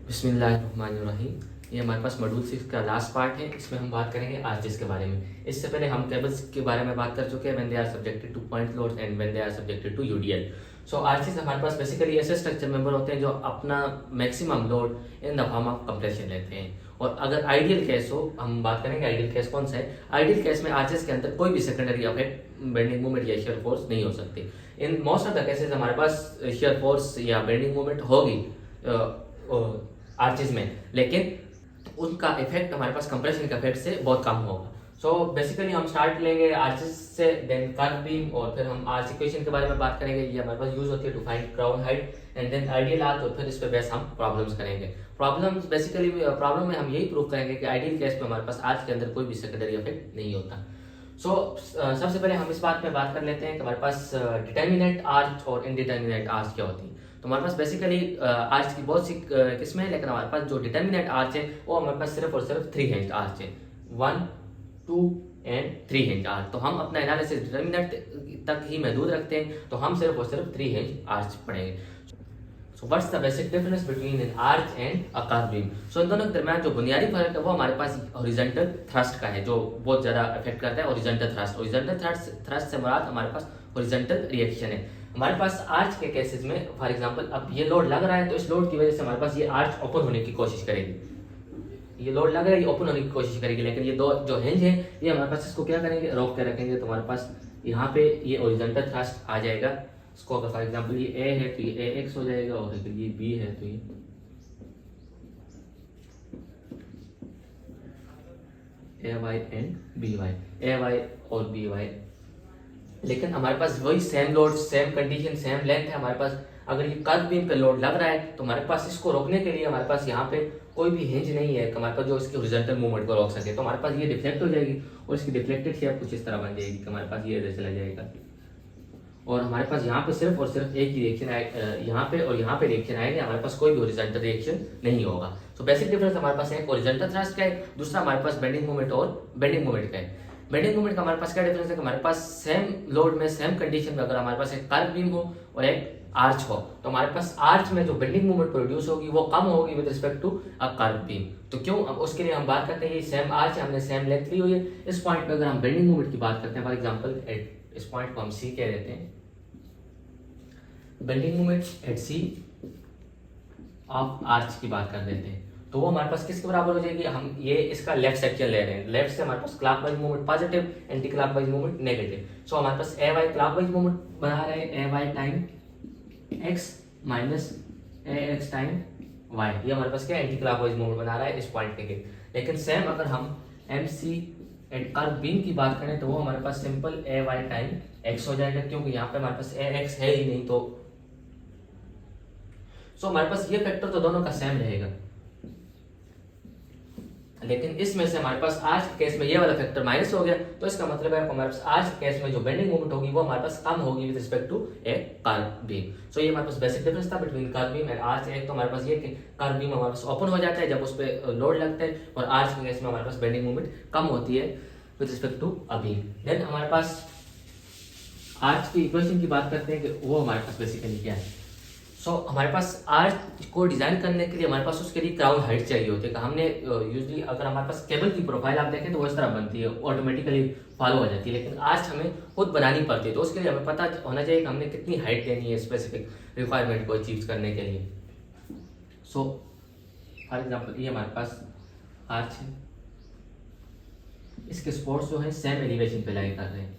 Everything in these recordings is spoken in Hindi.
बिस्मिल्लाहिर्रहमानिर्रहीम। ये हमारे पास मॉड्यूल 6 का लास्ट पार्ट है। इसमें हम बात करेंगे आर्चेस के बारे में। इससे पहले हम केबल्स के बारे में बात कर चुके हैं, when they are subjected to point loads and when they are subjected to UDL. So arches हमारे पास बेसिकली ऐसे स्ट्रक्चर मेंबर होते हैं जो अपना maximum load in the form of compression लेते हैं। और अगर आइडियल केस हो, हम बात करेंगे आइडियल केस कौन सा है। आइडियल केस में आर्चेस के अंदर कोई भी सेकेंडरी अफेक्ट बेंडिंग मूवमेंट या शियर फोर्स नहीं हो सकती। In most of the cases हमारे पास शियर फोर्स या बेंडिंग मूवमेंट होगी आर्चेज में, लेकिन उनका इफेक्ट हमारे पास कंप्रेशन के इफेक्ट से बहुत कम होगा। सो बेसिकली हम स्टार्ट लेंगे आर्चेज से, देन कर्व बीम, और फिर हम आर्च इक्वेशन के बारे में बात करेंगे। ये हमारे पास यूज होती है to find ground height and then ideal arch, और फिर इस पे बेस हम प्रॉब्लम्स करेंगे। प्रॉब्लम्स बेसिकली प्रॉब्लम में हम यही प्रूव करेंगे कि आइडियल केस में हमारे पास आर्च के अंदर कोई भी सेकेंडरी इफेक्ट नहीं होता। सबसे पहले हम इस बात पे बात कर लेते हैं कि हमारे पास डिटर्मिनेंट आर्च और इनडिटर्मिनेंट आर्च क्या होती है। तो हमारे पास बेसिकली आर्च की बहुत सी किस्में हैं, लेकिन हमारे पास जो डिटर्मिनेंट आर्च है वो हमारे पास सिर्फ और सिर्फ 3 हिंज आर्च है, 1, 2 एंड 3 हिंज आर्च। तो हम अपना एनालिसिस डिटर्मिनेंट तक ही महदूद रखते हैं, तो हम सिर्फ और सिर्फ 3 हिंज आर्च पढ़ेंगे। So what's the basic difference between an arch and a curve beam. So इन दोनों के दरमियान जो बुनियादी फर्क है वो हमारे पास हॉरिजॉन्टल थ्रस्ट का है, जो बहुत ज्यादा इफेक्ट करता है हॉरिजॉन्टल थ्रस्ट। हॉरिजॉन्टल थ्रस्ट से मुराद हमारे पास हॉरिजॉन्टल रिएक्शन है। हमारे पास आर्च के केसेस में फॉर एग्जांपल अब ये लोड लग रहा है, तो इस लोड की वजह से हमारे पास ये आर्च ओपन होने की कोशिश करेगी। ये लोड लग रहा है, ये ओपन होने की कोशिश करेगी, लेकिन ये दो जो हिंज है ये हमारे पास इसको क्या करेंगे, रोक के रखेंगे। तो हमारे पास यहाँ पे ये हॉरिजॉन्टल थ्रस्ट आ जाएगा। इसको अगर फॉर एग्जांपल ये ए है तो ये ए एक्स हो जाएगा, और अगर ये बी है तो ये A Y and B Y, A Y और बी वाई। लेकिन हमारे पास वही same load, same condition, same length है हमारे पास। अगर ये कर्व बीम पे लोड लग रहा है तो हमारे पास इसको रोकने के लिए हमारे पास यहाँ पे कोई भी हिंज नहीं है हमारे पास जो इसके हॉरिजॉन्टल मूवमेंट को रोक सके। तो हमारे पास ये डिफ्लेक्ट हो जाएगी और इसकी डिफ्लेक्टेड शेप कुछ इस तरह बन जाएगी कि हमारे पास ये इधर चला जाएगा, और हमारे पास यहाँ पे सिर्फ और सिर्फ एक ही रिएक्शन आए, यहाँ पे और यहाँ पे रिएक्शन आएंगे, हमारे पास कोई भी हॉरिजॉन्टल रिएक्शन नहीं होगा। सो बेसिक डिफरेंस हमारे पास एक हॉरिजॉन्टल थ्रस्ट का है, दूसरा हमारे पास बेंडिंग मूवमेंट और बेंडिंग मूवमेंट का है। बेंडिंग मूवमेंट का हमारे पास क्या डिफरेंस है कि हमारे पास सेम लोड में सेम कंडीशन में अगर हमारे पास एक कर्व बीम हो और एक आर्च हो, तो हमारे पास आर्च में जो बेंडिंग मूवमेंट प्रोड्यूस होगी वो कम होगी with respect to a curve beam. तो क्यों, अब उसके लिए हम बात करते हैं सेम आर्च है, हमने सेम लेंथ ली हुई है। इस पॉइंट पे अगर हम बेंडिंग मूवमेंट की बात करते हैं, फॉर एग्जांपल इस पॉइंट को हम सी कह देते हैं, bending movement at C of arch की बात कर देते हैं, तो वो हमारे पास किसके बराबर हो जाएगी। हम ये इसका लेफ्ट सेक्शन ले रहे हैं, लेफ्ट से हमारे पास clockwise movement positive, anti clockwise movement negative. So हमारे पास ए वाई क्लॉकवाइज मूवमेंट बना रहे हैं, A Y time x minus A x time y, ये हमारे पास क्या एंटी क्लॉकवाइज मूवमेंट बना रहा है इस पॉइंट के। लेकिन सेम अगर हम M C and curve beam की बात करें तो वो हमारे पास simple A Y time X हो जाएगा, क्योंकि यहाँ पे हमारे पास ए एक्स है ही नहीं। तो हमारे पास ये फैक्टर तो दोनों का सेम रहेगा, लेकिन इसमें से हमारे पास आज के केस में ये वाला फैक्टर माइनस हो गया, तो इसका मतलब है हमारे पास आज के केस में जो बेंडिंग मूवमेंट होगी वो हमारे पास कम होगी with respect to a curve beam. So ये हमारे पास बेसिक डिफरेंस था between curve beam and arch. एक तो हमारे पास ये कि कर्व बीम हमारे पास ओपन हो जाता है जब उस पर लोड लगता है, और आर्च के केस में हमारे पास बेंडिंग मूवमेंट कम होती है with respect to a beam. Then हमारे पास आर्च की इक्वेशन की बात करते हैं कि वो हमारे पास बेसिकली क्या है। हमारे पास आर्च को डिजाइन करने के लिए हमारे पास उसके लिए ग्राउंड हाइट चाहिए होती है। हमने यूजली अगर हमारे पास केबल की प्रोफाइल आप देखें तो वो इस तरह बनती है, ऑटोमेटिकली फॉलो हो जाती है, लेकिन आर्च हमें खुद बनानी पड़ती है। तो उसके लिए हमें पता होना चाहिए कि हमने कितनी हाइट देनी है स्पेसिफिक रिक्वायरमेंट को अचीव करने के लिए। फॉर एग्जाम्पल ये हमारे पास आर्च है, इसके सपोर्ट्स जो है सेम एलिवेशन पे लाई कर रहे हैं।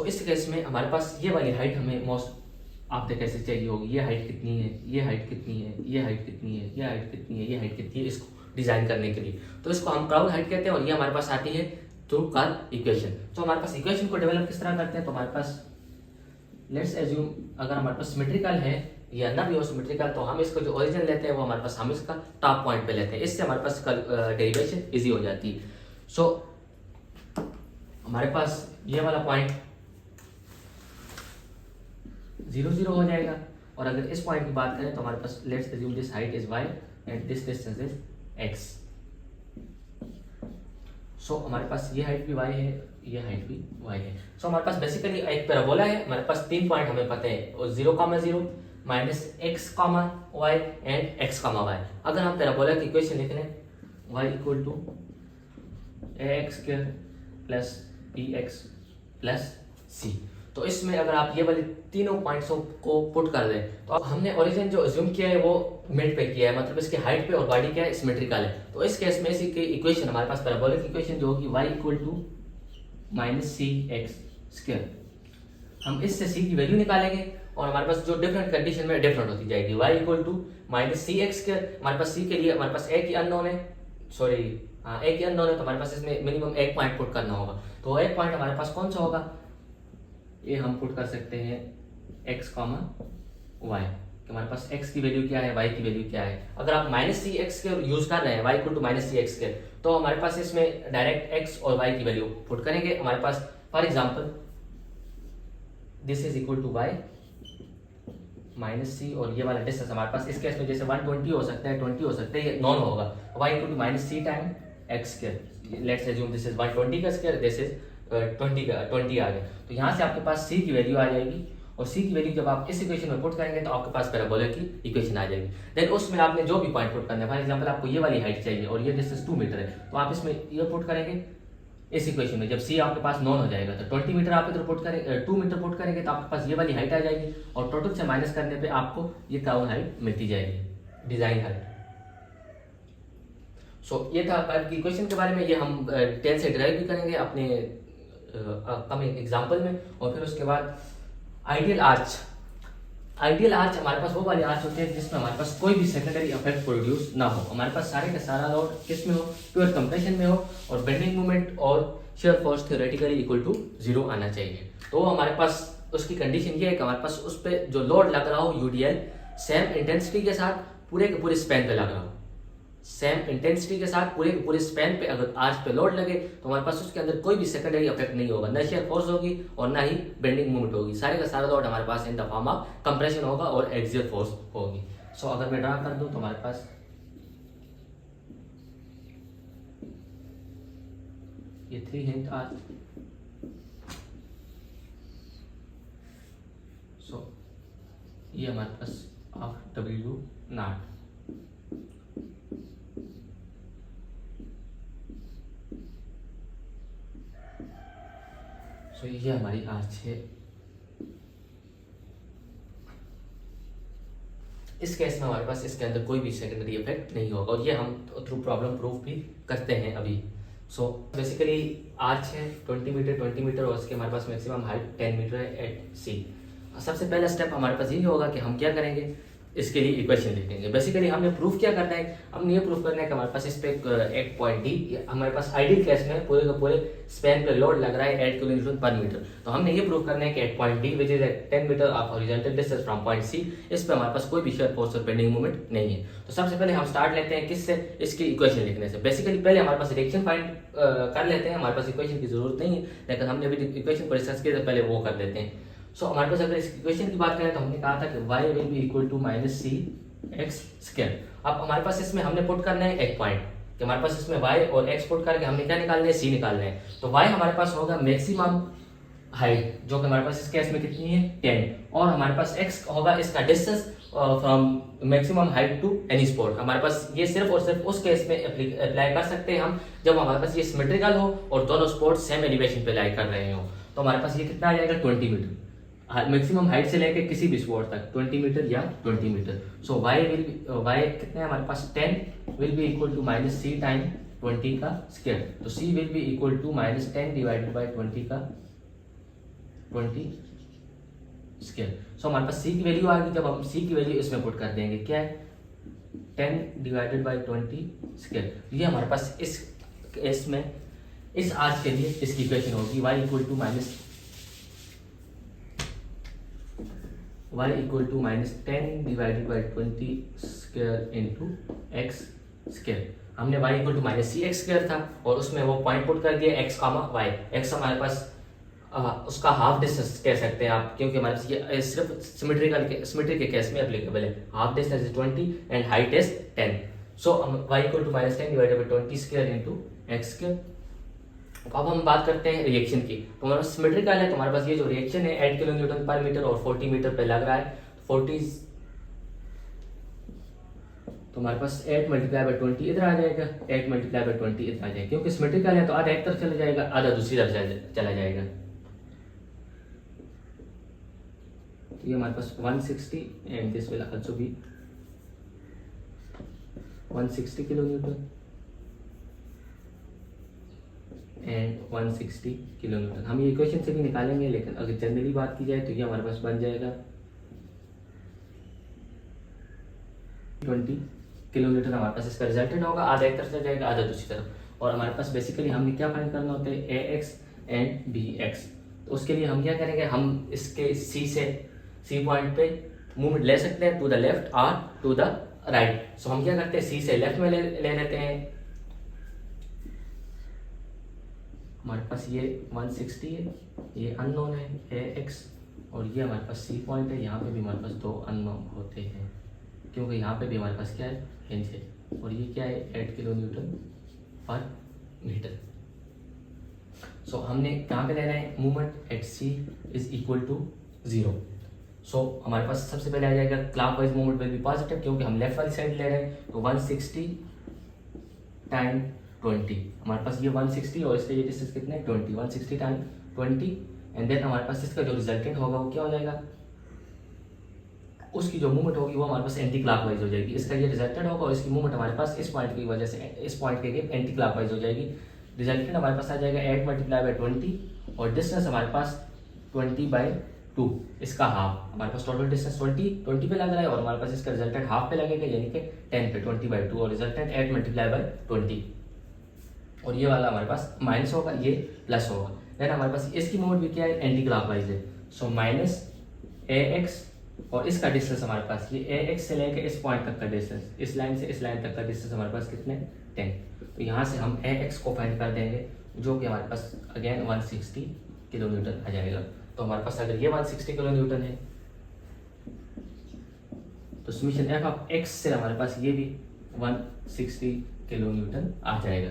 इस केस में हमारे पास ये वाली हाइट हमें मोस्ट आप तक कैसे चाहिए होगी, ये हाइट कितनी है, ये हाइट कितनी है, ये हाइट कितनी है, ये हाइट कितनी है, ये हाइट कितनी है, इसको डिजाइन करने के लिए। तो इसको हम क्राउड हाइट कहते हैं, और ये हमारे पास आती है थ्रू कर्व इक्वेशन। तो हमारे पास इक्वेशन को डेवलप किस तरह करते हैं, तो हमारे पास लेट्स एज्यूम अगर हमारे पास सिमेट्रिकल है या ना भी हो सिमेट्रिकल, तो हम इसको जो ओरिजिन लेते हैं वो हमारे पास हम इसका टॉप पॉइंट पे लेते हैं, इससे हमारे पास डेरिवेशन इजी हो जाती है। हमारे पास ये वाला पॉइंट 0 0 हो जाएगा, और अगर इस पॉइंट की बात करें तो हमारे पास let's assume this height is y and this distance is x। हमारे पास ये हाइट भी y है, ये हाइट भी y है। हमारे पास बेसिकली एक पैराबोला है, हमारे पास 3 पॉइंट हमें पता है, और 0, 0, minus x comma y and x comma y. अगर हम पैराबोला की इक्वेशन लिख लें y equal to a x square plus b x plus c, तो इसमें अगर आप ये वाले तीनों पॉइंट्स को पुट कर दें तो हमने ओरिजिन जो अज्यूम किया है वो मिड पे किया है, मतलब इसकी हाइट पे और बॉडी क्या है सिमेट्रिकल है। तो इस केस में इसी की इक्वेशन हमारे पास पैराबोलिक इक्वेशन जो होगी y equal to minus C X square, हम इससे c की वैल्यू निकालेंगे और हमारे पास जो डिफरेंट कंडीशन में डिफरेंट होती जाएगी। y equal to minus C X square, हमारे पास c के लिए हमारे पास एक ही अननोन है, सॉरी हाँ एक ही अननोन है, तो हमारे पास इसमें मिनिमम एक पॉइंट पुट करना होगा। तो एक पॉइंट हमारे पास कौन सा होगा, ये हम पुट कर सकते हैं x कॉमा वाई, कि हमारे पास x की वैल्यू क्या है y की वैल्यू क्या है। अगर आप माइनस सी एक्स के यूज कर रहे हैं y equal to minus C x के, तो हमारे पास इसमें डायरेक्ट x और y की वैल्यू पुट करेंगे। हमारे पास for example this is equal to y minus c और ये वाला डिस्टेंस हमारे पास इस केस में जैसे 120 हो सकता है 20 हो सकता है, ये नॉन होगा। y equal to minus C time X square, let's assume this is 120 का स्क्वायर, दिस इज 20 आ गया। तो यहाँ से आपके पास c की वैल्यू आ जाएगी और c की वैल्यू जब आप इस इक्वेशन में पुट करेंगे तो आपके पास पैराबोला की इक्वेशन आ जाएगी। देन उसमें आपने जो भी पॉइंट पुट करना है, फॉर एग्जांपल आपको ये वाली हाइट चाहिए और ये डिस्टेंस 2 मीटर है, तो आप इसमें ये पुट करेंगे इस इक्वेशन में। जब c आपके पास नॉन हो जाएगा तो 20 मीटर आप इधर पुट करेंगे, 2 मीटर पुट करेंगे तो आपके पास ये वाली हाइट आ जाएगी और टोटल से माइनस करने पे आपको ये टाउन हाइट मिलती जाएगी, डिजाइन हाइट। सो ये था कर्व की इक्वेशन के बारे में, ये हम डिटेल से ड्राइव भी करेंगे अपने अपकमिंग एग्जाम्पल में। और फिर उसके बाद आइडियल आर्च। आइडियल आर्च हमारे पास वो वाली आर्च होती है जिसमें हमारे पास कोई भी सेकेंडरी इफेक्ट प्रोड्यूस ना हो, हमारे पास सारे का सारा लोड किस में हो, प्योर कंप्रेशन में हो और बेंडिंग मोमेंट और shear force theoretically equal to 0 आना चाहिए। तो हमारे पास उसकी कंडीशन ये है कि हमारे पास उस पर जो लोड लग रहा हो यूडीएल सेम इंटेंसिटी के साथ पूरे के पूरे स्पैन पे लग रहा हो, सेम इंटेंसिटी के साथ पूरे के पूरे स्पैन पे अगर आर्च पे लोड लगे तो हमारे पास उसके अंदर कोई भी सेकेंडरी इफेक्ट नहीं होगा, न शियर फोर्स होगी और ना ही बेंडिंग मूवमेंट होगी, सारे का सारा लोड हमारे पास in the form of compression होगा और एक्सियल फोर्स होगी। सो अगर मैं ड्रा कर दूं तो हमारे पास ये 3 हिंज आर्च, सो ये हमारे पास ऑफ W नॉट, तो ये हमारी आर्च है। इस केस में हमारे पास इसके अंदर कोई भी सेकेंडरी इफेक्ट नहीं होगा और ये हम थ्रू प्रॉब्लम प्रूफ भी करते हैं अभी। सो बेसिकली आर्च है 20 मीटर और इसके हमारे पास मैक्सिमम हाइट 10 मीटर है एट सी। सबसे पहला स्टेप हमारे पास यही होगा कि हम क्या करेंगे, इसके लिए इक्वेशन लिखेंगे। बेसिकली हमने प्रूफ क्या करना है, हमने ये प्रूफ करना है कि हमारे पास इस पे एक पॉइंट डी, हमारे पास आइडियल केस में पूरे के पूरे स्पैन पे लोड लग रहा है 8 किलोन्यूटन पर मीटर। तो हमने ये प्रूफ करना है कि at point D which is 10 metre of horizontal distance from point C, इस पे हमारे पास कोई भी शियर फोर्स और बेंडिंग मोमेंट नहीं है। तो सबसे पहले हम स्टार्ट लेते हैं किससे, इसकी इक्वेशन लिखने से। बेसिकली पहले हमारे पास रिएक्शन फाइंड कर लेते हैं, हमारे पास इक्वेशन की जरूरत नहीं है, लेकिन हमने अभी इक्वेशन को डिस्कस किया तो पहले वो कर लेते हैं। सो हमारे पास अगर इस इक्वेशन की बात करें तो हमने कहा था कि y will be equal to minus C X square. अब हमारे पास इसमें हमने पुट करना है एक पॉइंट कि हमारे पास इसमें y और x पुट करके हमने क्या निकालना है, c निकालना है। तो y हमारे पास होगा मैक्सिमम हाइट जो कि हमारे पास इस केस में कितनी है 10, और हमारे पास x होगा इसका distance from maximum height to any spot. हमारे पास ये सिर्फ और सिर्फ उस केस में अप्लाई कर सकते हैं हम जब हमारे पास ये सिमेट्रिकल हो और दोनों स्पॉट सेम एलिवेशन पे लाई कर रहे हो। तो हमारे पास ये कितना आ जाएगा 20 मीटर, मैक्सिमम हाइट से लेके किसी भी स्पॉट तक 20 मीटर या 20 मीटर। सो y कितने है हमारे पास 10 will be equal to minus C time 20 का स्क्वायर। तो c will be equal to minus 10 divided by 20 का 20 स्क्वायर। सो हमारे पास c की वैल्यू आ गई, जब हम c की वैल्यू इसमें पुट कर देंगे क्या है 10 डिवाइडेड बाय 20 स्क्वायर। ये हमारे पास इस केस में इस आर्च के लिए इसकी इक्वेशन होगी y equal to minus 10 divided by 20 square into X square. हमने y equal to minus C X square था और उसमें वो पॉइंट पुट कर दिया x कामा y। x हमारे पास उसका हाफ डिस्टेंस कह सकते हैं आप, क्योंकि हमारे पास ये सिर्फ सिमेट्री के केस में एप्लीकेबल है। Half distance is 20 and height is 10। So y equal to minus 10 divided by 20 square into X square. अब हम बात करते हैं रिएक्शन की। तो हमारे पास सिमेट्रिकल है तो हमारे पास ये जो रिएक्शन है 8 किलो न्यूटन पर मीटर और 40 मीटर पे लग रहा है। 40 तो हमारे पास 8 मल्टीप्लाई बाई 20 इधर आ जाएगा, 8 मल्टीप्लाई बाई 20 इधर आ जाएगा, क्योंकि सिमेट्रिकल है तो आधा एक तरफ चला जाएगा, आधा दूसरी तरफ चला जाएगा। तो ये हमारे पास 160 and this will also be 160 kilo Newton and 160 kilo Newton. हम ये इक्वेशन से भी निकालेंगे, लेकिन अगर जनरली बात की जाए तो ये हमारे पास बन जाएगा 20 किलो न्यूटन हमारे पास इसका रिजल्टेंट होगा, आधा एक तरफ से जाएगा, आधा दूसरी तरफ। और हमारे पास बेसिकली हमने क्या फाइंड करना होता है, ए एक्स एंड बी एक्स। तो उसके लिए हम क्या करेंगे, हम इसके सी पॉइंट पे मूवमेंट ले सकते हैं टू द लेफ्ट और टू द राइट। सो हम क्या करते हैं, सी से लेफ्ट में ले लेते हैं। हमारे पास ये 160 है, ये अननोन है ए एक्स, और ये हमारे पास सी पॉइंट है। यहाँ पे भी हमारे पास 2 अननोन होते हैं, क्योंकि यहाँ पे भी हमारे पास क्या है, हिंज है, और ये क्या है 8 किलो न्यूटन पर मीटर। सो हमने कहाँ पे लेना है, movement at C is equal to 0। So हमारे पास सबसे पहले आ जाएगा clockwise movement will be positive, क्योंकि हम लेफ्ट वाली साइड ले रहे हैं। तो 160 टाइम 20, हमारे पास ये 160 और इसका ये डिस्टेंस कितना है 20, 160 टाइम 20 एंड देन हमारे पास इसका जो रिजल्टेंट होगा वो क्या हो जाएगा, उसकी जो मूवमेंट होगी वो हमारे पास एंटी क्लॉकवाइज हो जाएगी। इसका ये रिजल्टेंट होगा और इसकी मूवमेंट हमारे पास इस पॉइंट की वजह से इस पॉइंट के एंटी क्लॉकवाइज हो जाएगी। रिजल्टेंट हमारे पास आ जाएगा 8 मल्टीप्लाई बाई 20 और डिस्टेंस हमारे पास 20/2, इसका हाफ। हमारे पास टोटल डिस्टेंस 20 पे लग रहा है और हमारे पास इसका रिजल्टेंट हाफ पे लगेगा, यानी कि 10 पे 20/2 और रिजल्टेंट 8 मल्टीप्लाई बाई 20। और ये वाला हमारे पास माइनस होगा, ये प्लस होगा। देन हमारे पास इसकी मूवमेंट भी क्या है, एंटी क्लॉकवाइज है। सो माइनस ए एक्स और इसका डिस्टेंस हमारे पास ये ए एक्स से लेकर इस पॉइंट तक का डिस्टेंस, इस लाइन से इस लाइन तक का डिस्टेंस हमारे पास कितने 10। तो यहाँ से हम ए एक्स को फाइंड कर देंगे, जो कि हमारे पास अगेन 160 किलो न्यूटन आ जाएगा। तो हमारे पास अगर ये 160 किलो न्यूटन है तो समीशन एफ ऑफ एक्स से हमारे पास ये भी 160 किलो न्यूटन आ जाएगा।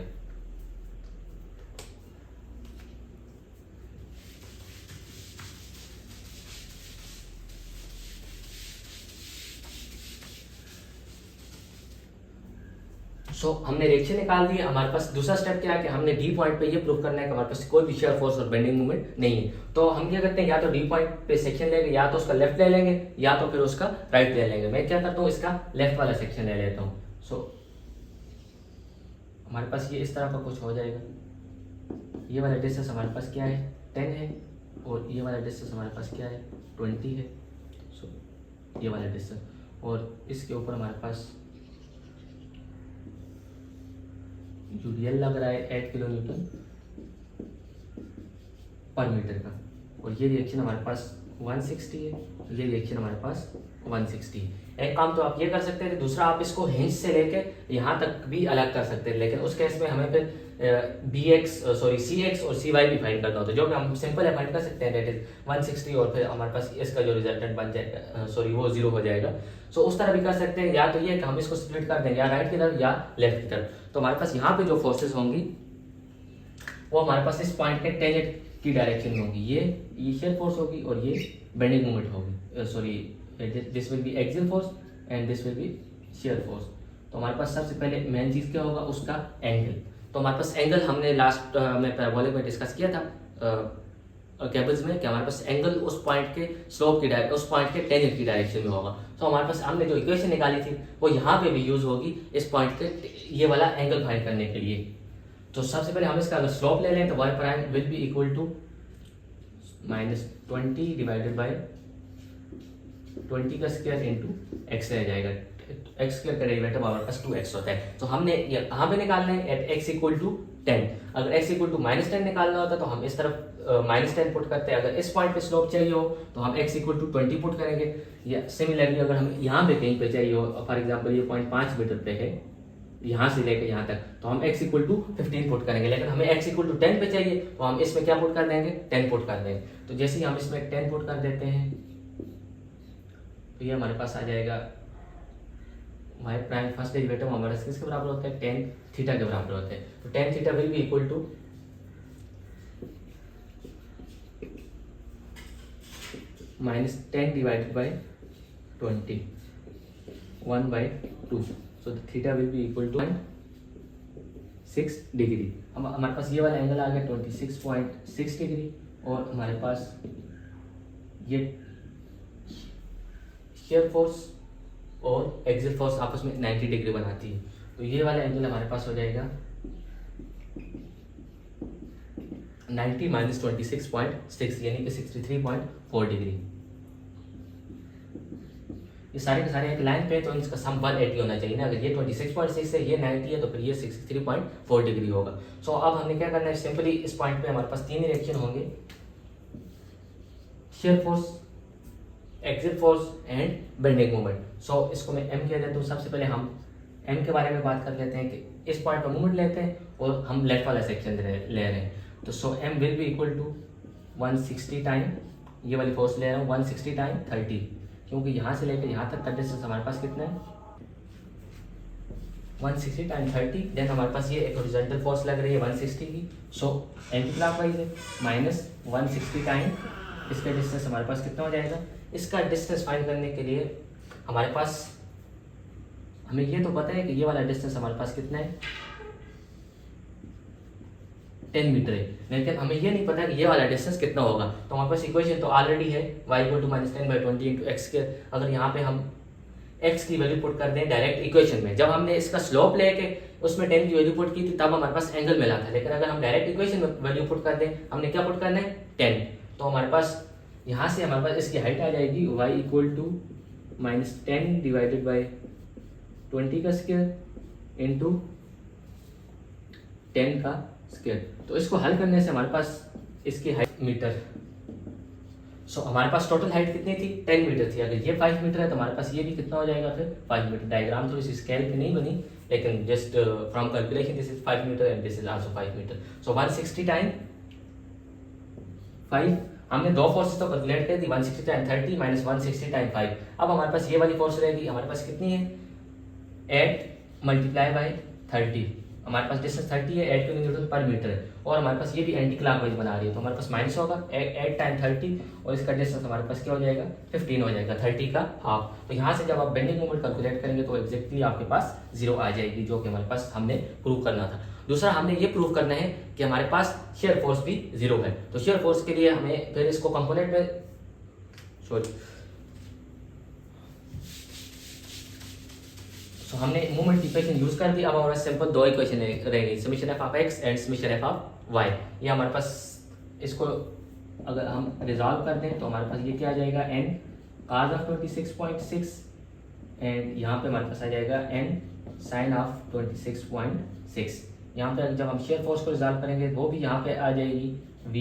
हमने रिएक्शन निकाल दी। हमारे पास दूसरा स्टेप क्या है कि हमने डी पॉइंट पे ये प्रूव करना है कि हमारे पास कोई भी शेयर फोर्स और बेंडिंग मूवमेंट नहीं है। तो हम क्या करते हैं, या तो डी पॉइंट पे सेक्शन लेंगे, या तो उसका लेफ्ट ले लेंगे, या तो फिर उसका राइट ले लेंगे। मैं क्या करता हूँ, इसका लेफ्ट वाला सेक्शन ले लेता हूँ। हमारे पास ये इस तरह का कुछ हो जाएगा। ये वाला डिस्टेंस हमारे पास क्या है 10 है और ये वाला डिस्टेंस हमारे पास क्या है 20 है। ये वाला डिस्टेंस और इसके ऊपर हमारे पास यूडीएल लग रहा है 8 किलो न्यूटन पर मीटर का, और ये रिएक्शन हमारे पास 160 है, ये रिएक्शन हमारे पास 160 है। एक काम तो आप ये कर सकते हैं, दूसरा आप इसको हिंज से लेके यहाँ तक भी अलग कर सकते हैं, लेकिन उस केस में हमें फिर सी एक्स और सी वाई भी फाइंड करना होता है, जो कि हम सिंपल है फाइंड कर सकते हैं, दैट इज 160 और फिर हमारे पास इसका जो रिजल्टेंट बन जाएगा वो 0 हो जाएगा। उस तरह भी कर सकते हैं, या तो ये कि हम इसको स्प्लिट कर देंगे या राइट की तरफ या लेफ्ट की तरफ। तो हमारे पास यहाँ पे जो फोर्सेस होंगी वो हमारे पास इस पॉइंट के टेंजेंट की डायरेक्शन में होगी। ये शेयर फोर्स होगी और ये बेंडिंग मूवमेंट होगी, this will be axial force and this will be shear force. तो हमारे पास सबसे पहले मेन चीज क्या होगा, उसका एंगल। तो हमारे पास एंगल हमने लास्ट में पैराबोलिक में डिस्कस किया था केबल्स में कि हमारे पास एंगल उस पॉइंट के स्लोप की उस पॉइंट के टेंजेंट की डायरेक्शन में होगा। तो हमारे पास हमने जो इक्वेशन निकाली थी वो यहाँ पे भी यूज होगी इस पॉइंट के ये वाला एंगल फाइंड करने के लिए। तो सबसे पहले हम इसका अगर स्लोप ले लें तो y prime will be equal to -20 divided by 20 का स्क्वायर इंटू एक्स रह जाएगा। एक्स स्क्वायर का डेरिवेटिव हमारे पास 2x होता है। तो हमने यहाँ पे निकालना है एट x इक्वल टू 10। अगर x इक्वल टू -10 निकालना होता तो हम इस तरफ -10 पुट करते हैं। अगर इस पॉइंट पे स्लोप चाहिए हो तो हम x इक्वल टू 20 पुट करेंगे। या सिमिलरली अगर हम यहाँ पे कहीं पे चाहिए हो, फॉर एग्जाम्पल ये पॉइंट 5 मीटर पे है यहाँ से लेकर यहाँ तक, तो हम x इक्वल टू 15 पुट करेंगे। लेकिन हमें x इक्वल टू 10 पे चाहिए तो हम इसमें क्या पुट कर देंगे, 10 पुट कर देंगे। तो जैसे ही हम इसमें 10 पुट कर देते हैं तो ये हमारे पास आ जाएगा y प्राइम फर्स्ट डेरिवेटिव हमारे किसके बराबर होता है, tan थीटा के बराबर होते हैं। तो tan theta will be equal to -10 divided by 20 1/2। So theta will be equal to 6 degree. अब हमारे पास ये वाला एंगल आ गया 26.6 डिग्री और हमारे पास ये शियर फोर्स और एक्सियल फोर्स आपस में 90 डिग्री बनाती है। तो ये वाला एंगल हमारे पास हो जाएगा 90 माइनस 26.6 यानी कि 63.4 डिग्री। ये सारे के सारे एक लाइन पे, तो इसका सम 180 होना चाहिए ना। अगर ये 26.6 है, ये 90 है, तो फिर ये 63.4 डिग्री होगा। सो अब हमने क्या करना है, सिंपली इस पॉइंट पे हमारे पास 3 रिएक्शन होंगे, shear force, axial force and bending moment. So इसको मैं एम कह देता हूँ। सबसे पहले हम एम के बारे में बात कर लेते हैं कि इस पॉइंट पर मूवमेंट लेते हैं और हम लेफ्ट वाला सेक्शन ले रहे हैं। तो so M will be equal to 160 time, ये वाली फोर्स ले रहा हूँ 160 टाइम 30, क्योंकि यहाँ से लेकर यहाँ तक का डिस्टेंस हमारे पास कितना है 160 टाइम 30। देन हमारे पास ये एक हॉरिजॉन्टल फोर्स लग रही है 160 की। सो एंटी क्लॉकवाइज है माइनस 160 टाइम, इसका डिस्टेंस हमारे पास कितना हो जाएगा। इसका डिस्टेंस फाइंड करने के लिए हमारे पास, हमें ये तो पता है कि ये वाला डिस्टेंस हमारे पास कितना है 10 मीटर है, लेकिन हमें ये नहीं पता कि ये वाला डिस्टेंस कितना होगा। तो हमारे पास इक्वेशन तो ऑलरेडी है y = -10/20 × x²। अगर यहाँ पे हम x की वैल्यू पुट कर दें डायरेक्ट इक्वेशन में, जब हमने इसका स्लोप लेके उसमें 10 की वैल्यू पुट की थी तब हमारे पास एंगल मिला था, लेकिन अगर हम डायरेक्ट इक्वेशन में वैल्यू पुट कर दें, हमने क्या पुट करना है 10, तो हमारे पास यहाँ से हमारे पास इसकी हाइट आ जाएगी y = -10 डिवाइडेड बाई 20 का स्क्वायर इंटू 10 का स्क्वायर। तो इसको हल करने से हमारे पास इसकी हाइट मीटर। सो हमारे पास टोटल हाइट कितनी थी 10 मीटर थी। अगर ये 5 मीटर है तो हमारे पास ये भी कितना हो जाएगा फिर 5 मीटर। डायग्राम थोड़ी सी स्केल पे नहीं बनी, लेकिन just from calculation this is 5 metre and this is also 5 metre. So 160 time 5, हमने दो फोर्सेस तो कैलकुलेट कर दी, 160 टाइम 30 माइनस 160 टाइम 5। अब हमारे पास ये वाली फोर्स रहेगी, हमारे पास कितनी है 8 मल्टीप्लाई बाई 30। हमारे पास डिस्टेंस 30 है, 8 न्यूटन पर मीटर है, और हमारे पास ये भी एंटी क्लॉकवाइज बना रही है, तो हमारे पास माइनस होगा 8 टाइम 30 और इसका डिस्टेंस हमारे पास क्या हो जाएगा 15 हो जाएगा, 30 का हाफ। तो यहाँ से जब आप बेंडिंग मोमेंट कैलकुलेट करेंगे तो एग्जैक्टली आपके पास 0 आ जाएगी, जो कि हमारे पास हमने प्रूव करना था। दूसरा हमने ये प्रूव करना है कि हमारे पास शेयर फोर्स भी 0 है। तो शेयर फोर्स के लिए हमें फिर इसको कंपोनेंट में तो हमने मूवमेंट इक्वेशन यूज कर दी। अब हमारा सिंपल दो इक्वेशन रहेगी, summation F of X and summation F of Y. ये हमारे पास, इसको अगर हम रिजॉल्व कर दें तो हमारे पास ये क्या आ जाएगा n cos ऑफ 26.6 एंड यहाँ पे हमारे पास आ जाएगा n sin ऑफ 26.6। यहाँ पे जब हम शेयर फोर्स को रिजॉल्व करेंगे वो भी यहाँ पे आ जाएगी v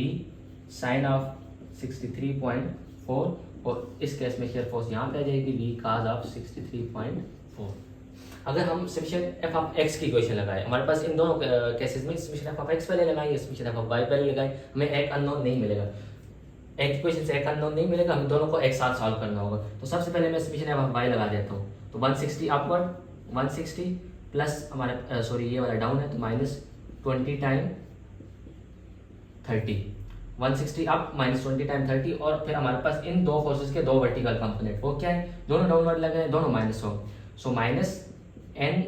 sin ऑफ 63.4 और इस केस में शेयर फोर्स यहाँ पे आ जाएगी v cos ऑफ 63.4। अगर हम समेशन एफ ऑफ एक्स की इक्वेशन लगाए, हमारे पास इन दोनों केसेस में समेशन एफ ऑफ एक्स पहले लगाए, समेशन एफ ऑफ वाई पहले लगाए, हमें एक अननोन नहीं मिलेगा, एक इक्वेशन से एक अननोन नहीं मिलेगा, हमें दोनों को एक साथ सॉल्व करना होगा। तो सबसे पहले मैं समेशन एफ ऑफ वाई लगा देता हूँ। तो 160 अपवर्ड 160 प्लस हमारे सॉरी ये वाला डाउन है तो minus 20 time 30, 160 up minus 20 time 30, और फिर हमारे पास इन दो फोर्सेस के दो वर्टिकल कंपोनेंट, वो क्या है दोनों डाउनवर्ड लगे हैं, दोनों माइनस हो। So minus n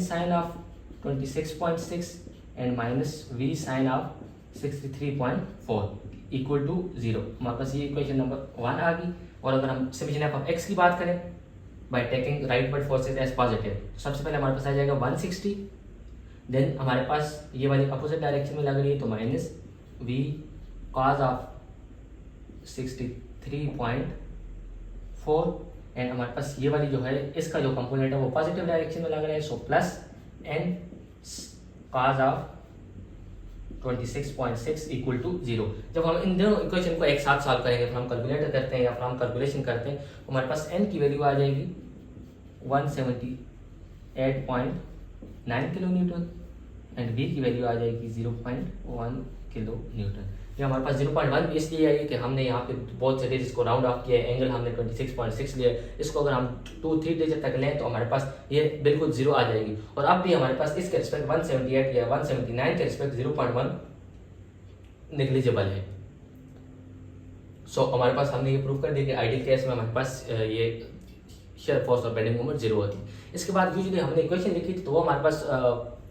sin of 26.6 and minus v sin of 63.4 equal to 0। हमारे पास ये इक्वेशन नंबर 1 आ गई। और अगर हम समेशन एफ ऑफ एक्स की बात करें by taking rightward forces as positive, तो सबसे पहले हमारे पास आ जाएगा 160, देन हमारे पास ये वाली अपोजिट डायरेक्शन में लग रही है तो minus v cos of 63.4 and हमारे पास ये वाली जो है इसका जो कंपोनेंट है वो पॉजिटिव डायरेक्शन में लग रहा है, so plus n cos of 26.6 equal to 0। जब हम इन दोनों इक्वेशन को एक साथ सॉल्व करेंगे, फ्रॉम कैलकुलेटर करते हैं या फ्रॉम कैलकुलेशन करते हैं, तो हमारे पास n की वैल्यू आ जाएगी 178.9 किलो न्यूटन एंड v की वैल्यू आ जाएगी 0.1 किलो न्यूटन। ये हमारे पास 0.1 भी इसलिए आई कि हमने यहाँ पे बहुत से डिजिट को राउंड ऑफ किया है, एंगल हमने 26.6 लिया है, इसको अगर हम 2-3 डिजिट तक लें तो हमारे पास ये बिल्कुल 0 आ जाएगी। और अब भी हमारे पास इसके रिस्पेक्ट 178 या 179 के रिस्पेक्ट 0.1 नेग्लिजिबल है। सो हमारे पास हमने ये प्रूव कर दिया कि आइडियल केस में हमारे पास ये शेयर फोर्स और बेंडिंग मोमेंट जीरो होती है। इसके बाद यूजुअली हमने इक्वेशन लिखी थी तो वो हमारे पास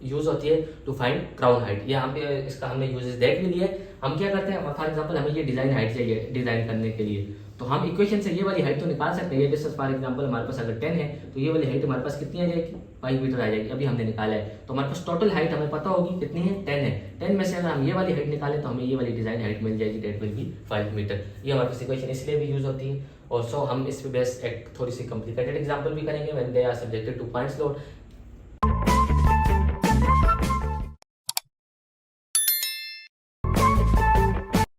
यूज होती है टू फाइंड क्राउन हाइट। ये यहाँ पे इसका हमने यूजेस देख भी लिए। हम क्या करते हैं, फॉर एग्जांपल हमें ये डिजाइन हाइट चाहिए डिजाइन करने के लिए, तो हम इक्वेशन से ये वाली हाइट तो निकाल सकते हैं। ये डिस्टेंस फॉर एग्जांपल हमारे पास अगर 10 है तो ये वाली हाइट हमारे पास कितनी आ जाएगी, 5 मीटर आ जाएगी। अभी हमने निकाला है तो हमारे पास टोटल हाइट हमें पता होगी कितनी है, 10 है। 10 में से अगर हम ये वाली हाइट निकालें तो हमें ये वाली डिजाइन हाइट मिल जाएगी, दैट विल बी 5 मीटर। ये हमारे पास इक्वेशन इसलिए भी यूज होती है। और सो हम इस पे बेस एक थोड़ी सी कॉम्प्लिकेटेड एग्जांपल भी करेंगे when they are subjected to points load.